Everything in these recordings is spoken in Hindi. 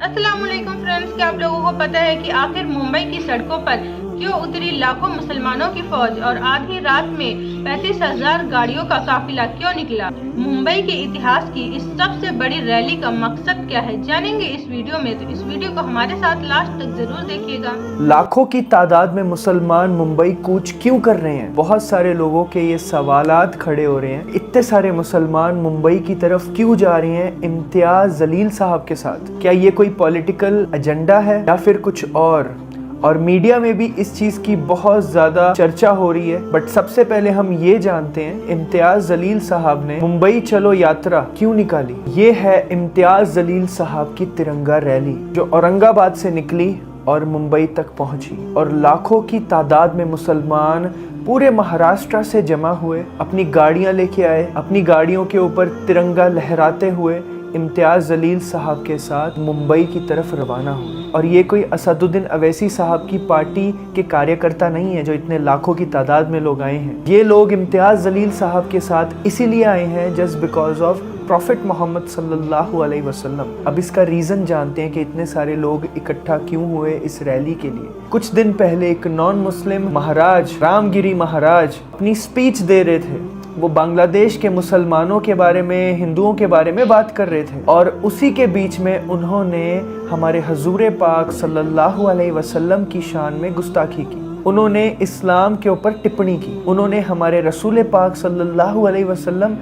अस्सलामुअलैकुम फ्रेंड्स, क्या आप लोगों को पता है कि आखिर मुंबई की सड़कों पर क्यों उतरी लाखों मुसलमानों की फौज और आधी रात में 35,000 गाड़ियों का काफिला क्यों निकला? मुंबई के इतिहास की इस सबसे बड़ी रैली का मकसद क्या है, जानेंगे इस वीडियो में। तो इस वीडियो को हमारे साथ लास्ट तक जरूर देखिएगा। लाखों की तादाद में मुसलमान मुंबई कूच क्यों कर रहे हैं? बहुत सारे लोगों के ये सवालात खड़े हो रहे हैं। इतने सारे मुसलमान मुंबई की तरफ क्यों जा रहे हैं इम्तियाज जलील साहब के साथ? क्या ये कोई पॉलिटिकल एजेंडा है या फिर कुछ और मीडिया में भी इस चीज की बहुत ज्यादा चर्चा हो रही है। बट सबसे पहले हम ये जानते हैं इम्तियाज जलील साहब ने मुंबई चलो यात्रा क्यों निकाली। ये है इम्तियाज जलील साहब की तिरंगा रैली जो औरंगाबाद से निकली और मुंबई तक पहुंची और लाखों की तादाद में मुसलमान पूरे महाराष्ट्र से जमा हुए, अपनी गाड़ियां लेके आए, अपनी गाड़ियों के ऊपर तिरंगा लहराते हुए इम्तियाज जलील साहब के साथ मुंबई की तरफ रवाना हुए। और ये कोई असदुद्दीन अवैसी साहब की पार्टी के कार्यकर्ता नहीं है जो इतने लाखों की तादाद में लोग आए हैं। ये लोग इम्तियाज जलील साहब के साथ इसीलिए आए हैं just because of prophet Muhammad सल्लल्लाहु अलैहि वसल्लम। अब इसका रीज़न जानते हैं कि इतने सारे लोग इकट्ठा क्यों हुए इस रैली के लिए। कुछ दिन पहले एक नॉन मुस्लिम महाराज रामगिरी महाराज अपनी स्पीच दे रहे थे। वो बांग्लादेश के मुसलमानों के बारे में, हिंदुओं के बारे में बात कर रहे थे और उसी के बीच में उन्होंने हमारे हजूर पाक सल्लल्लाहु अलैहि वसल्लम की शान में गुस्ताखी की। उन्होंने इस्लाम के ऊपर टिप्पणी की। उन्होंने हमारे रसूल पाक सल्लल्लाहु अलैहि वसल्लम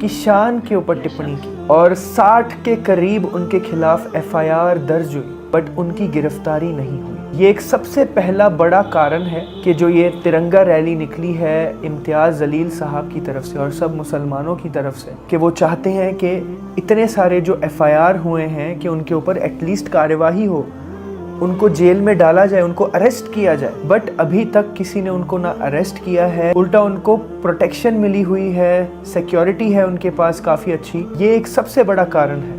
की शान के ऊपर टिप्पणी की और 60 के करीब उनके खिलाफ FIR दर्ज हुई, बट उनकी गिरफ्तारी नहीं हुई। ये एक सबसे पहला बड़ा कारण है कि जो ये तिरंगा रैली निकली है इम्तियाज जलील साहब की तरफ से और सब मुसलमानों की तरफ से, कि वो चाहते हैं कि इतने सारे जो FIR हुए हैं कि उनके ऊपर एटलीस्ट कार्यवाही हो, उनको जेल में डाला जाए, उनको अरेस्ट किया जाए। बट अभी तक किसी ने उनको ना अरेस्ट किया है, उल्टा उनको प्रोटेक्शन मिली हुई है, सिक्योरिटी है उनके पास काफ़ी अच्छी। ये एक सबसे बड़ा कारण है।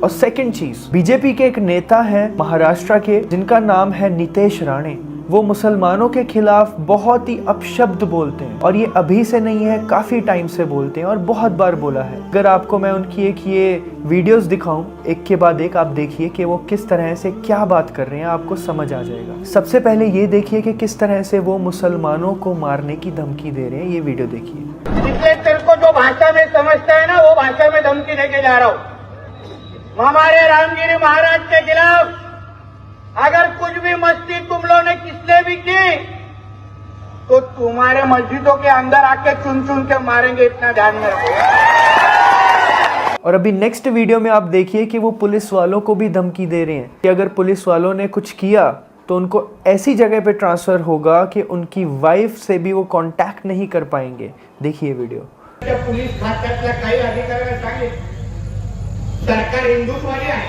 और सेकंड चीज, बीजेपी के एक नेता हैं महाराष्ट्र के जिनका नाम है नितेश राणे। वो मुसलमानों के खिलाफ बहुत ही अपशब्द बोलते हैं और ये अभी से नहीं है, काफी टाइम से बोलते हैं और बहुत बार बोला है। अगर आपको मैं उनकी एक ये वीडियोस दिखाऊं एक के बाद एक, आप देखिए कि वो किस तरह से क्या बात कर रहे हैं, आपको समझ आ जाएगा। सबसे पहले ये देखिए कि किस तरह से वो मुसलमानों को मारने की धमकी दे रहे हैं। ये वीडियो देखिए। इसलिए तेरे को जो भाषा में समझता है ना, वो भाषा में धमकी देके जा रहा हूँ। हमारे रामगिरी महाराज के खिलाफ अगर कुछ भी मस्ती तुम लोगों ने किसने भी की तो तुम्हारे मस्जिदों के अंदर आके चुन चुन के मारेंगे, इतना ध्यान में रखो। और अभी नेक्स्ट वीडियो में आप देखिए कि वो पुलिस वालों को भी धमकी दे रहे हैं कि अगर पुलिस वालों ने कुछ किया तो उनको ऐसी जगह पे ट्रांसफर होगा कि उनकी वाइफ से भी वो कांटेक्ट नहीं कर पाएंगे। देखिए वीडियो। पुलिस खात्यातल्या काही अधिकाऱ्यांना सांगितलं सरकार हिंदुत्ववादी आहे,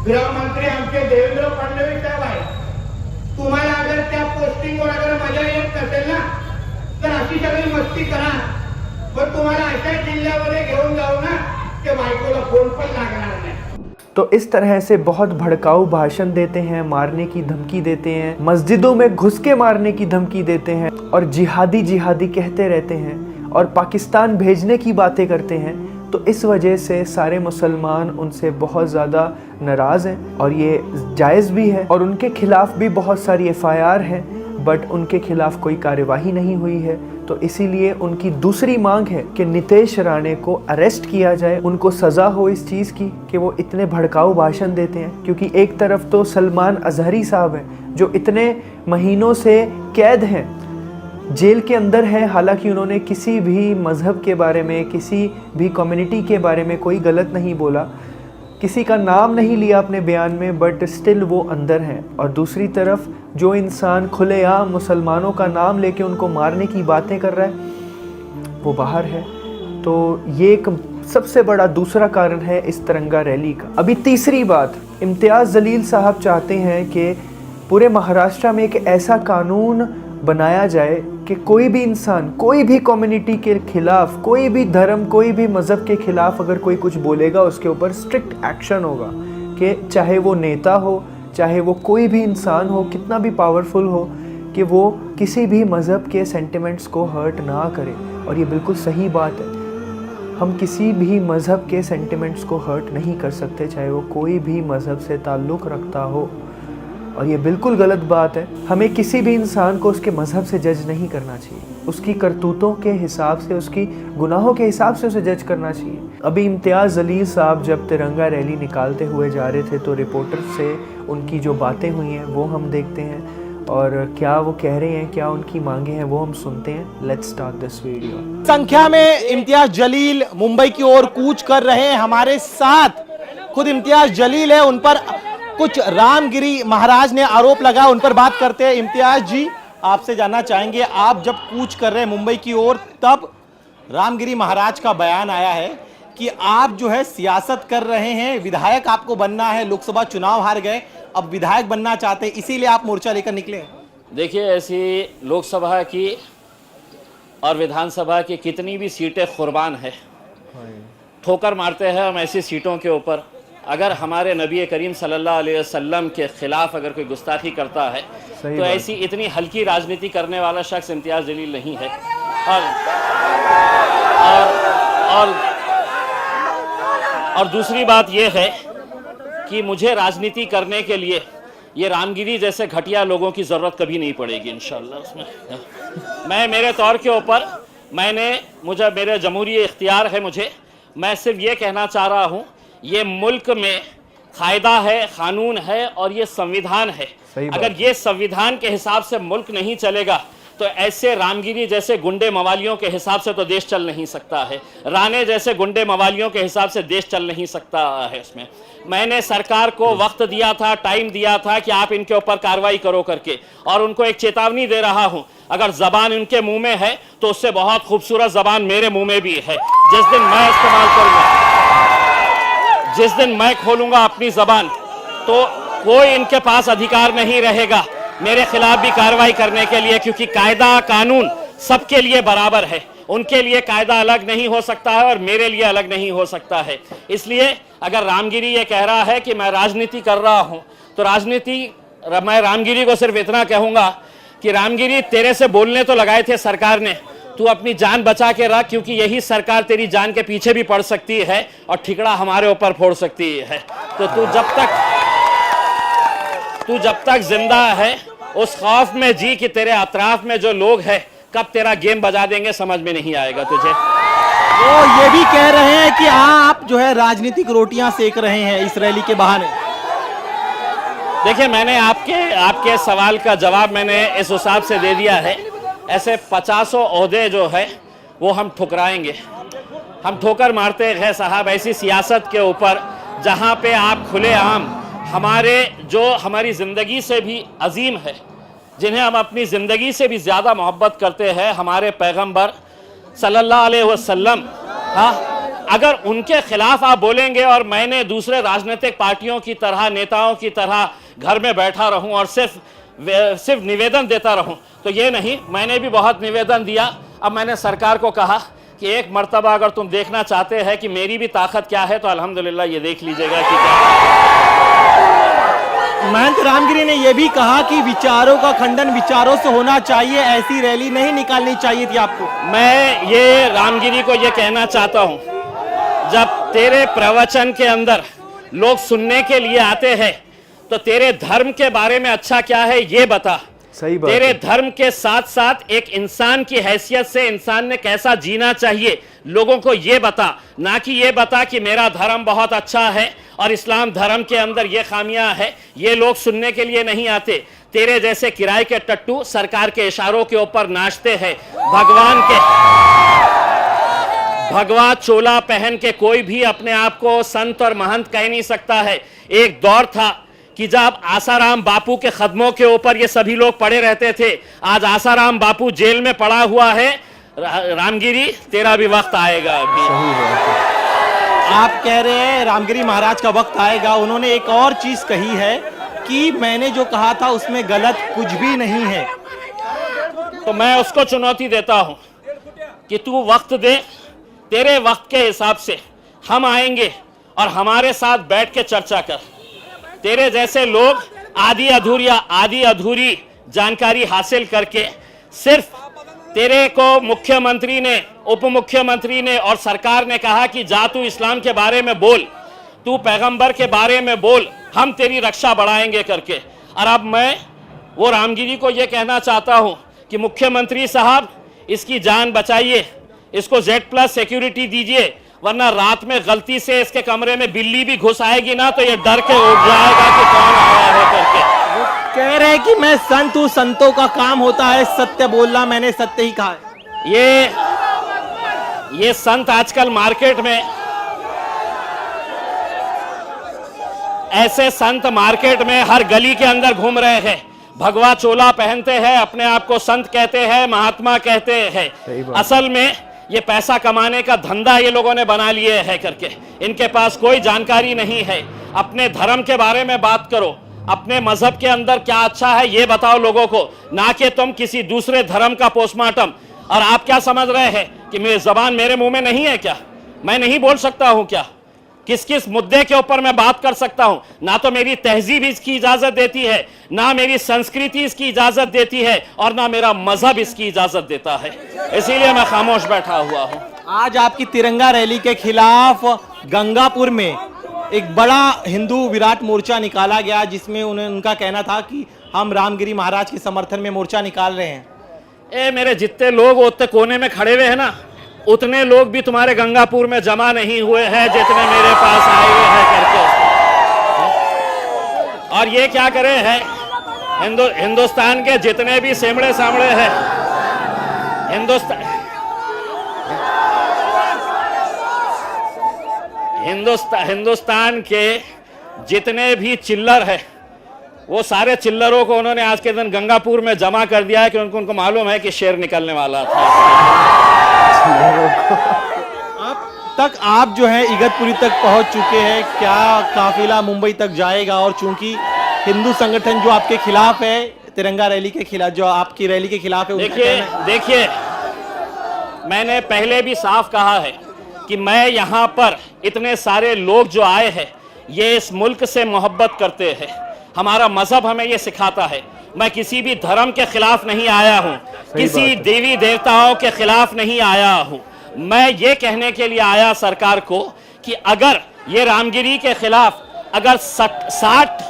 गृहमंत्री आमचे देवेंद्र फडणवीस साहेब आहे। तुम्हाला अगर त्या पोस्टिंगवर अगर मजा येत नसेल ना तर अशी सगळी मस्ती करा, पण तुम्हाला अशा जिल्ह्यामध्ये घेऊन जाऊ ना की बायकोला फोन पण लागणार नाही। तो इस तरह से बहुत भड़काऊ भाषण देते हैं, मारने की धमकी देते हैं, मस्जिदों में घुस के मारने की धमकी देते हैं और जिहादी जिहादी कहते रहते हैं और पाकिस्तान भेजने की बातें करते हैं। तो इस वजह से सारे मुसलमान उनसे बहुत ज़्यादा नाराज़ हैं और ये जायज़ भी है और उनके खिलाफ भी बहुत सारी FIR हैं, बट उनके खिलाफ कोई कार्यवाही नहीं हुई है। तो इसीलिए उनकी दूसरी मांग है कि नितेश राणे को अरेस्ट किया जाए, उनको सज़ा हो इस चीज़ की कि वो इतने भड़काऊ भाषण देते हैं। क्योंकि एक तरफ तो सलमान अजहरी साहब हैं जो इतने महीनों से कैद हैं, जेल के अंदर है, हालांकि उन्होंने किसी भी मज़हब के बारे में, किसी भी कम्युनिटी के बारे में कोई गलत नहीं बोला, किसी का नाम नहीं लिया अपने बयान में, बट स्टिल वो अंदर हैं। और दूसरी तरफ जो इंसान खुलेआम मुसलमानों का नाम लेके उनको मारने की बातें कर रहा है वो बाहर है। तो ये एक सबसे बड़ा दूसरा कारण है इस तिरंगा रैली का। अभी तीसरी बात, इम्तियाज जलील साहब चाहते हैं कि पूरे महाराष्ट्र में एक ऐसा कानून बनाया जाए कि कोई भी इंसान, कोई भी कम्युनिटी के खिलाफ, कोई भी धर्म, कोई भी मज़हब के खिलाफ अगर कोई कुछ बोलेगा उसके ऊपर स्ट्रिक्ट एक्शन होगा। कि चाहे वो नेता हो, चाहे वो कोई भी इंसान हो, कितना भी पावरफुल हो, कि वो किसी भी मज़हब के सेंटिमेंट्स को हर्ट ना करे। और ये बिल्कुल सही बात है। हम किसी भी मज़हब के सेंटिमेंट्स को हर्ट नहीं कर सकते, चाहे वो कोई भी मज़हब से ताल्लुक़ रखता हो, और ये बिल्कुल गलत बात है। हमें किसी भी इंसान को उसके मज़हब से जज नहीं करना चाहिए, उसकी करतूतों के हिसाब से, उसकी गुनाहों के हिसाब से उसे जज करना चाहिए। अभी इम्तियाज़ जलील साहब जब तिरंगा रैली निकालते हुए जा रहे थे तो रिपोर्टर से उनकी जो बातें हुई हैं वो हम देखते हैं, और क्या वो कह रहे हैं, क्या उनकी मांगे हैं, वो हम सुनते हैं। Let's start this video. संख्या में इम्तियाज जलील मुंबई की ओर कूच कर रहे हैं। हमारे साथ खुद इम्तियाज जलील है, उन पर कुछ रामगिरी महाराज ने आरोप लगा, उन पर बात करते हैं। इम्तियाज जी, आपसे जानना चाहेंगे, आप जब कूच कर रहे हैं मुंबई की ओर, तब रामगिरी महाराज का बयान आया है कि आप जो है सियासत कर रहे हैं, विधायक आपको बनना है, लोकसभा चुनाव हार गए, अब विधायक बनना चाहते हैं, इसीलिए आप मोर्चा लेकर निकले। देखिए, ऐसी लोकसभा की और विधानसभा की कितनी भी सीटें कुर्बान है, ठोकर मारते हैं हम ऐसी सीटों के ऊपर। अगर हमारे नबी करीम सल्लल्लाहु अलैहि वसल्लम के खिलाफ अगर कोई गुस्ताखी करता है तो ऐसी इतनी हल्की राजनीति करने वाला शख्स इम्तियाज़ जलील नहीं है। और दूसरी बात यह है कि मुझे राजनीति करने के लिए ये रामगिरी जैसे घटिया लोगों की ज़रूरत कभी नहीं पड़ेगी इंशाल्लाह। उसमें मैं मेरे तौर के ऊपर मुझे मेरे जमहूरी इख्तियार है, मैं सिर्फ ये कहना चाह रहा हूँ, ये मुल्क में कायदा है, कानून है और ये संविधान है। अगर ये संविधान के हिसाब से मुल्क नहीं चलेगा तो ऐसे रामगिरी जैसे गुंडे मवालियों के हिसाब से तो देश चल नहीं सकता है, राणे जैसे गुंडे मवालियों के हिसाब से देश चल नहीं सकता है। इसमें मैंने सरकार को वक्त दिया था, टाइम दिया था कि आप इनके ऊपर कार्रवाई करो करके, और उनको एक चेतावनी दे रहा हूं, अगर जबान उनके मुंह में है तो उससे बहुत खूबसूरत जबान मेरे मुंह में भी है। जिस दिन मैं इस्तेमाल करूंगा, जिस दिन मैं खोलूंगा अपनी जबान, तो कोई इनके पास अधिकार नहीं रहेगा मेरे खिलाफ भी कार्रवाई करने के लिए, क्योंकि कायदा कानून सबके लिए बराबर है। उनके लिए कायदा अलग नहीं हो सकता है और मेरे लिए अलग नहीं हो सकता है। इसलिए अगर रामगिरी ये कह रहा है कि मैं राजनीति कर रहा हूं, तो मैं रामगिरी को सिर्फ इतना कहूंगा कि रामगिरी, तेरे से बोलने तो लगाए थे सरकार ने, तू अपनी जान बचा के रख, क्योंकि यही सरकार तेरी जान के पीछे भी पड़ सकती है और ठिकड़ा हमारे ऊपर फोड़ सकती है। तो तू जब तक जिंदा है उस खौफ में जी कि तेरे अतराफ में जो लोग हैं कब तेरा गेम बजा देंगे, समझ में नहीं आएगा तुझे। वो ये भी कह रहे हैं कि आप जो है राजनीतिक रोटियां सेक रहे हैं इस रैली के बहाने। देखिए, मैंने आपके सवाल का जवाब मैंने इस हिसाब से दे दिया है। ऐसे 50 ओहदे जो है वो हम ठुकराएंगे, हम ठोकर मारते हैं साहब ऐसी सियासत के ऊपर, जहां पे आप खुलेआम हमारी ज़िंदगी से भी अजीम है, जिन्हें हम अपनी ज़िंदगी से भी ज़्यादा मोहब्बत करते हैं, हमारे पैगंबर सल्लल्लाहु अलैहि वसल्लम, हाँ, अगर उनके खिलाफ आप बोलेंगे और मैंने दूसरे राजनीतिक पार्टियों की तरह, नेताओं की तरह घर में बैठा रहूं और सिर्फ निवेदन देता रहूं, तो ये नहीं। मैंने भी बहुत निवेदन दिया। अब मैंने सरकार को कहा कि एक मर्तबा अगर तुम देखना चाहते हैं कि मेरी भी ताकत क्या है, तो अल्हम्दुलिल्लाह ये देख लीजिएगा कि क्या। महंत रामगिरी ने यह भी कहा कि विचारों का खंडन विचारों से होना चाहिए, ऐसी रैली नहीं निकालनी चाहिए थी आपको। मैं ये रामगिरी को ये कहना चाहता हूं, जब तेरे प्रवचन के अंदर लोग सुनने के लिए आते हैं तो तेरे धर्म के बारे में अच्छा क्या है ये बता। सही बात। तेरे धर्म के साथ साथ एक इंसान की हैसियत से इंसान ने कैसा जीना चाहिए लोगों को ये बता, ना कि ये बता कि मेरा धर्म बहुत अच्छा है और इस्लाम धर्म के अंदर ये खामियां है। ये लोग सुनने के लिए नहीं आते। तेरे जैसे किराए के टट्टू सरकार के इशारों के ऊपर नाचते हैं। भगवा चोला पहन के कोई भी अपने आप को संत और महंत कह नहीं सकता है। एक दौर था कि जब आसाराम बापू के कदमों के ऊपर ये सभी लोग पड़े रहते थे। आज आसाराम बापू जेल में पड़ा हुआ है। रामगिरी, तेरा भी वक्त आएगा अभी। आप कह रहे हैं रामगिरी महाराज का वक्त आएगा। उन्होंने एक और चीज कही है कि मैंने जो कहा था उसमें गलत कुछ भी नहीं है। तो मैं उसको चुनौती देता हूं कि तू वक्त दे, तेरे वक्त के हिसाब से हम आएंगे और हमारे साथ बैठ के चर्चा कर। तेरे जैसे लोग आधी अधूरी जानकारी हासिल करके सिर्फ तेरे को मुख्यमंत्री ने, उप मुख्यमंत्री ने और सरकार ने कहा कि जा तू इस्लाम के बारे में बोल, तू पैगंबर के बारे में बोल, हम तेरी रक्षा बढ़ाएंगे करके। और अब मैं वो रामगिरी को ये कहना चाहता हूँ कि मुख्यमंत्री साहब, इसकी जान बचाइए, इसको Z+ सिक्योरिटी दीजिए, वरना रात में गलती से इसके कमरे में बिल्ली भी घुस आएगी ना तो ये डर के उठ जाएगा कि कौन आया है करके। वो कह रहे हैं कि मैं संत हूँ, संतों का काम होता है सत्य बोलना, मैंने सत्य ही कहा है। ये संत आजकल मार्केट में, ऐसे संत मार्केट में हर गली के अंदर घूम रहे हैं, भगवा चोला पहनते हैं, अपने आप को संत कहते हैं, महात्मा कहते हैं। असल में ये पैसा कमाने का धंधा ये लोगों ने बना लिए है करके। इनके पास कोई जानकारी नहीं है। अपने धर्म के बारे में बात करो, अपने मजहब के अंदर क्या अच्छा है ये बताओ लोगों को, ना कि तुम किसी दूसरे धर्म का पोस्टमार्टम। और आप क्या समझ रहे हैं कि मेरी जबान मेरे मुंह में नहीं है क्या? मैं नहीं बोल सकता हूं क्या? किस किस मुद्दे के ऊपर मैं बात कर सकता हूं? ना तो मेरी तहजीब इसकी इजाजत देती है, ना मेरी संस्कृति इसकी इजाजत देती है, और ना मेरा मजहब इसकी इजाजत देता है। इसीलिए मैं खामोश बैठा हुआ हूं। आज आपकी तिरंगा रैली के खिलाफ गंगापुर में एक बड़ा हिंदू विराट मोर्चा निकाला गया, जिसमें उनका कहना था कि हम रामगिरी महाराज के समर्थन में मोर्चा निकाल रहे हैं। मेरे जितने लोग उतने कोने में खड़े हुए हैं ना, उतने लोग भी तुम्हारे गंगापुर में जमा नहीं हुए हैं जितने मेरे पास आए हुए हैं करके। और ये क्या करे हैं, हिंदुस्तान के जितने भी सेमड़े सामड़े हैं, हिंदुस्तान के जितने भी चिल्लर है, वो सारे चिल्लरों को उन्होंने आज के दिन गंगापुर में जमा कर दिया है, क्योंकि उनको मालूम है कि शेर निकलने वाला था। अब तक आप जो है इगतपुरी तक पहुंच चुके हैं, क्या काफिला मुंबई तक जाएगा? और चूंकि हिंदू संगठन जो आपके खिलाफ है, तिरंगा रैली के खिलाफ, जो आपकी रैली के खिलाफ है, देखिए मैंने पहले भी साफ कहा है कि मैं यहाँ पर इतने सारे लोग जो आए हैं, ये इस मुल्क से मोहब्बत करते हैं। हमारा मजहब हमें ये सिखाता है। मैं किसी भी धर्म के खिलाफ नहीं आया हूँ, किसी देवी देवताओं के खिलाफ नहीं आया हूँ। मैं ये कहने के लिए आया सरकार को कि अगर ये रामगिरी के खिलाफ अगर 60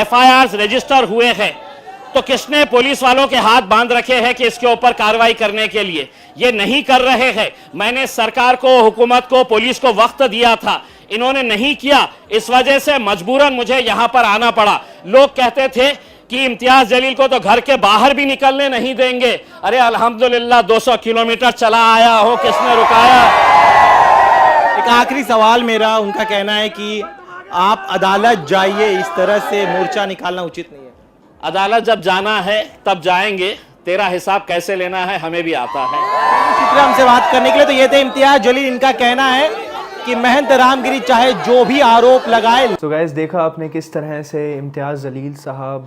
FIRs रजिस्टर हुए हैं, तो किसने पुलिस वालों के हाथ बांध रखे हैं कि इसके ऊपर कार्रवाई करने के लिए? ये नहीं कर रहे हैं। मैंने सरकार को, हुकूमत को, पुलिस को वक्त दिया था, इन्होंने नहीं किया। इस वजह से मजबूरन मुझे यहाँ पर आना पड़ा। लोग कहते थे कि इम्तियाज जलील को तो घर के बाहर भी निकलने नहीं देंगे। अरे अल्हम्दुलिल्लाह 200 किलोमीटर चला आया हो, किसने रुकाया? एक आखिरी सवाल मेरा, उनका कहना है कि आप अदालत जाइए, इस तरह से मोर्चा निकालना उचित नहीं है। अदालत जब जाना है तब जाएंगे, तेरा हिसाब कैसे लेना है हमें भी आता है। शुक्रिया हमसे बात करने के लिए। तो ये थे इम्तियाज जलील, इनका कहना है कि महंत रामगिरी चाहे जो भी आरोप लगाए। तो गाइस, देखा आपने किस तरह से इम्तियाज़ जलील साहब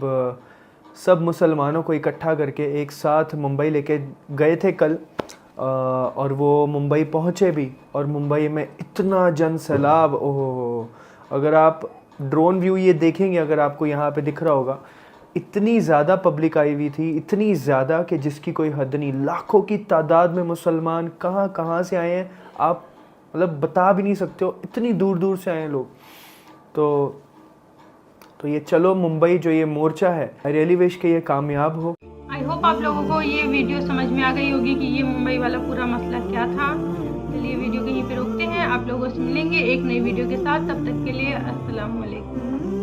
सब मुसलमानों को इकट्ठा करके एक साथ मुंबई लेके गए थे कल, और वो मुंबई पहुँचे भी, और मुंबई में इतना जन सैलाब, ओहो, अगर आप ड्रोन व्यू ये देखेंगे, अगर आपको यहाँ पे दिख रहा होगा, इतनी ज़्यादा पब्लिक आई हुई थी, इतनी ज़्यादा कि जिसकी कोई हद नहीं। लाखों की तादाद में मुसलमान कहाँ कहाँ से आए हैं, आप मतलब बता भी नहीं सकते हो, इतनी दूर दूर से आए हैं लोग। तो ये चलो मुंबई जो ये मोर्चा है, आई रियली विश कि ये कामयाब हो। आई होप आप लोगों को ये वीडियो समझ में आ गई होगी कि ये मुंबई वाला पूरा मसला क्या था। चलिए वीडियो कहीं पे रोकते हैं, आप लोगों से मिलेंगे एक नई वीडियो के साथ। तब तक के लिए अस्सलाम वालेकुम।